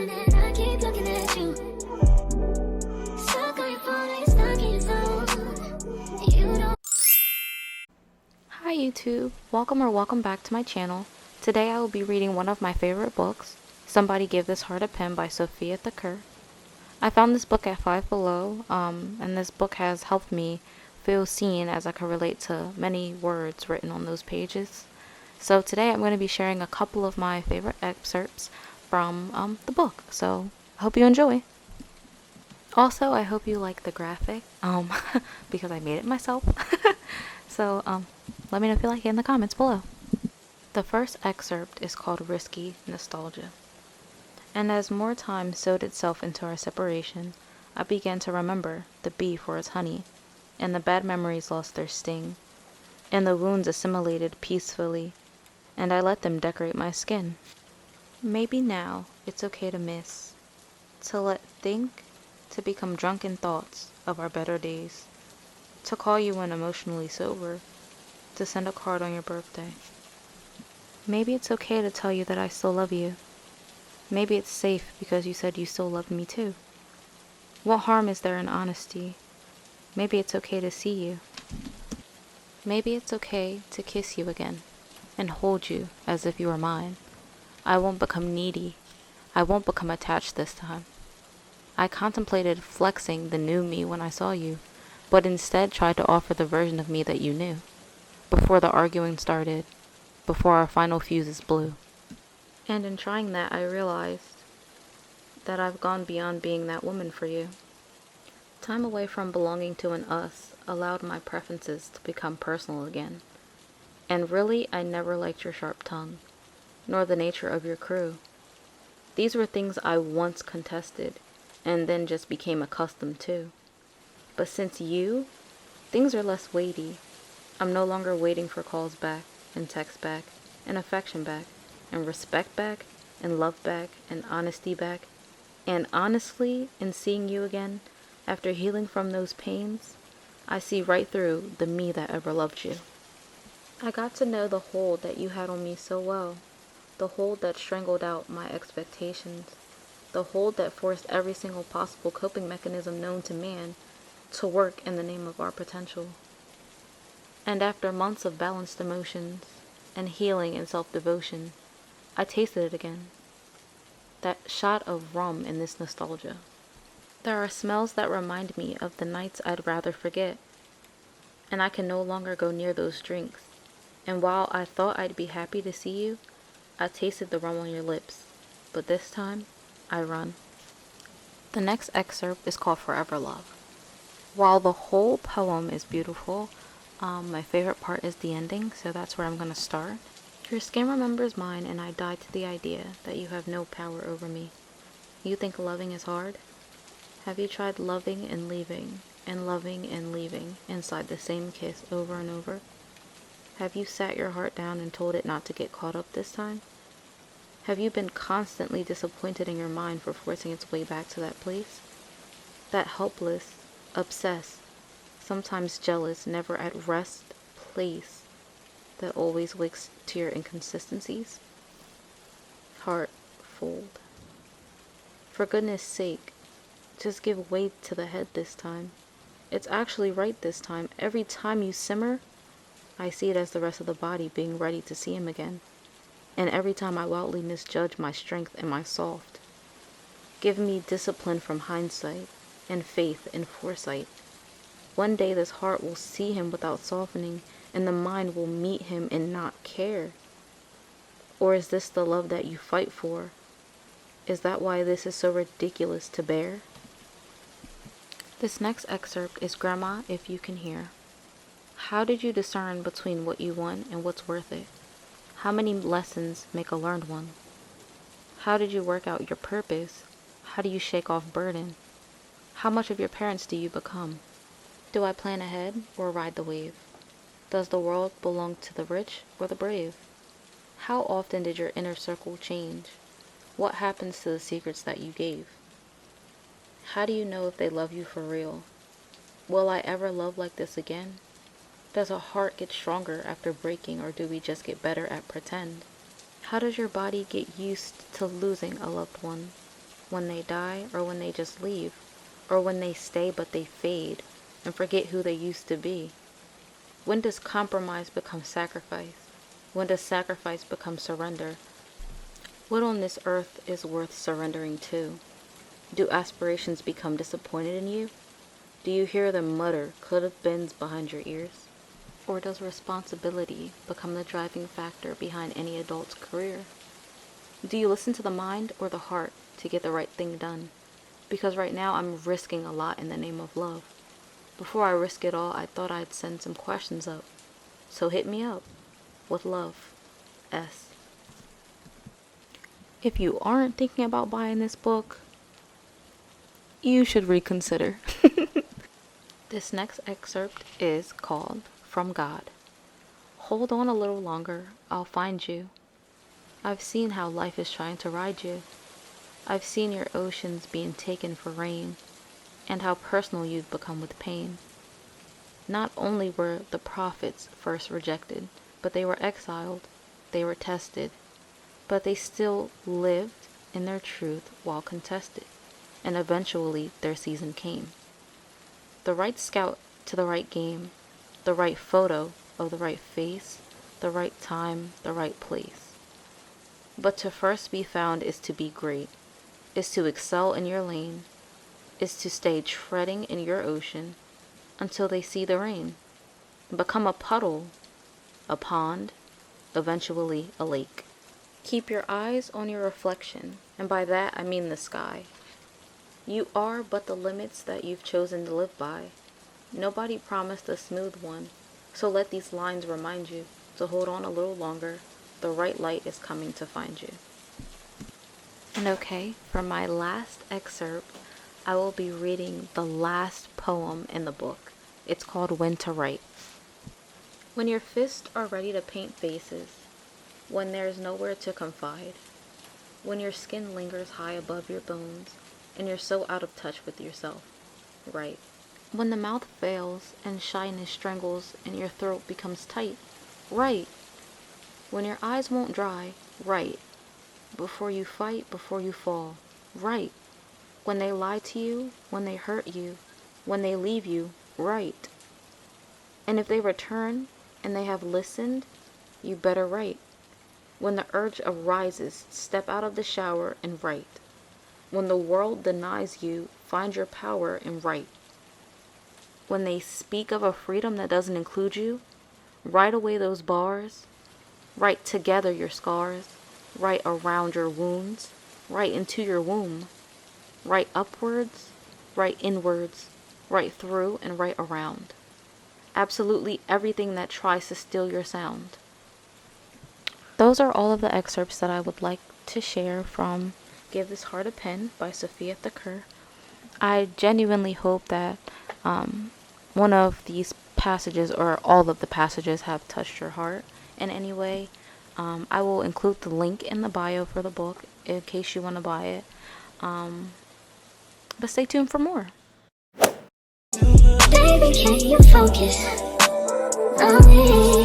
coming and I keep looking at you. Stuck on your phone, stuck in your zone. You don't. Hi YouTube, welcome back to my channel. Today I will be reading one of my favorite books, Somebody Give This Heart a Pen by Sophia Thakur. I found this book at Five Below, and this book has helped me feel seen as I can relate to many words written on those pages. So today I'm going to be sharing a couple of my favorite excerpts from the book, so I hope you enjoy. Also, I hope you like the graphic, because I made it myself. So, let me know if you like it in the comments below. The first excerpt is called Risky Nostalgia. And as more time sewed itself into our separation, I began to remember the bee for its honey, and the bad memories lost their sting, and the wounds assimilated peacefully, and I let them decorate my skin. Maybe now it's okay to miss, to let think, to become drunken thoughts of our better days, to call you when emotionally sober, to send a card on your birthday. Maybe it's okay to tell you that I still love you. Maybe it's safe because you said you still loved me too. What harm is there in honesty? Maybe it's okay to see you. Maybe it's okay to kiss you again and hold you as if you were mine. I won't become needy. I won't become attached this time. I contemplated flexing the new me when I saw you, but instead tried to offer the version of me that you knew, before the arguing started, before our final fuses blew. And in trying that, I realized that I've gone beyond being that woman for you. Time away from belonging to an us allowed my preferences to become personal again. And really, I never liked your sharp tongue, nor the nature of your crew. These were things I once contested, and then just became accustomed to. But since you, things are less weighty. I'm no longer waiting for calls back, and text back, and affection back, and respect back, and love back, and honesty back. And honestly, in seeing you again, after healing from those pains, I see right through the me that ever loved you. I got to know the hold that you had on me so well, the hold that strangled out my expectations, the hold that forced every single possible coping mechanism known to man to work in the name of our potential. And after months of balanced emotions and healing and self-devotion, I tasted it again. That shot of rum in this nostalgia. There are smells that remind me of the nights I'd rather forget, and I can no longer go near those drinks. And while I thought I'd be happy to see you, I tasted the rum on your lips, but this time, I run. The next excerpt is called Forever Love. While the whole poem is beautiful, my favorite part is the ending, so that's where I'm going to start. Your skin remembers mine, and I die to the idea that you have no power over me. You think loving is hard? Have you tried loving and leaving inside the same kiss over and over? Have you sat your heart down and told it not to get caught up this time? Have you been constantly disappointed in your mind for forcing its way back to that place? That helpless, obsessed, sometimes jealous, never at rest place that always wakes to your inconsistencies? Heart, fold. For goodness sake, just give weight to the head this time. It's actually right this time. Every time you simmer, I see it as the rest of the body being ready to see him again. And every time I wildly misjudge my strength and my soft. Give me discipline from hindsight, and faith and foresight. One day this heart will see him without softening, and the mind will meet him and not care. Or is this the love that you fight for? Is that why this is so ridiculous to bear? This next excerpt is Grandma, If You Can Hear. How did you discern between what you want and what's worth it? How many lessons make a learned one? How did you work out your purpose? How do you shake off burden? How much of your parents do you become? Do I plan ahead or ride the wave? Does the world belong to the rich or the brave? How often did your inner circle change? What happens to the secrets that you gave? How do you know if they love you for real? Will I ever love like this again? Does a heart get stronger after breaking, or do we just get better at pretend? How does your body get used to losing a loved one? when they die, or when they just leave, or when they stay but they fade and forget who they used to be? When does compromise become sacrifice? When does sacrifice become surrender? What on this earth is worth surrendering to? Do aspirations become disappointed in you? Do you hear them mutter could have beens behind your ears? Or does responsibility become the driving factor behind any adult's career? Do you listen to the mind or the heart to get the right thing done? Because right now I'm risking a lot in the name of love. Before I risk it all, I thought I'd send some questions up. So hit me up with love. S. If you aren't thinking about buying this book, you should reconsider. This next excerpt is called From God. Hold on a little longer, I'll find you. I've seen how life is trying to ride you. I've seen your oceans being taken for rain, and how personal you've become with pain. Not only were the prophets first rejected, but they were exiled, they were tested, but they still lived in their truth while contested, and eventually their season came. The right scout to the right game, the right photo of the right face, the right time, the right place. But to first be found is to be great, is to excel in your lane, is to stay treading in your ocean until they see the rain, become a puddle, a pond, eventually a lake. Keep your eyes on your reflection, and by that I mean the sky. You are but the limits that you've chosen to live by. Nobody promised a smooth one, so let these lines remind you to hold on a little longer. The right light is coming to find you. And okay, for my last excerpt, I will be reading the last poem in the book. It's called When to Write. When your fists are ready to paint faces, when there's nowhere to confide, when your skin lingers high above your bones, and you're so out of touch with yourself, write. When the mouth fails and shyness strangles and your throat becomes tight, write. When your eyes won't dry, write. Before you fight, before you fall, write. When they lie to you, when they hurt you, when they leave you, write. And if they return and they have listened, you better write. When the urge arises, step out of the shower and write. When the world denies you, find your power and write. When they speak of a freedom that doesn't include you, write away those bars. Write together your scars, write around your wounds, write into your womb, write upwards, write inwards, write through and write around. Absolutely everything that tries to steal your sound. Those are all of the excerpts that I would like to share from Give This Heart a Pen by Sophia Thakur. I genuinely hope that one of these passages or all of the passages have touched your heart in any way. I will include the link in the bio for the book in case you want to buy it. But stay tuned for more. Baby, can you focus on me?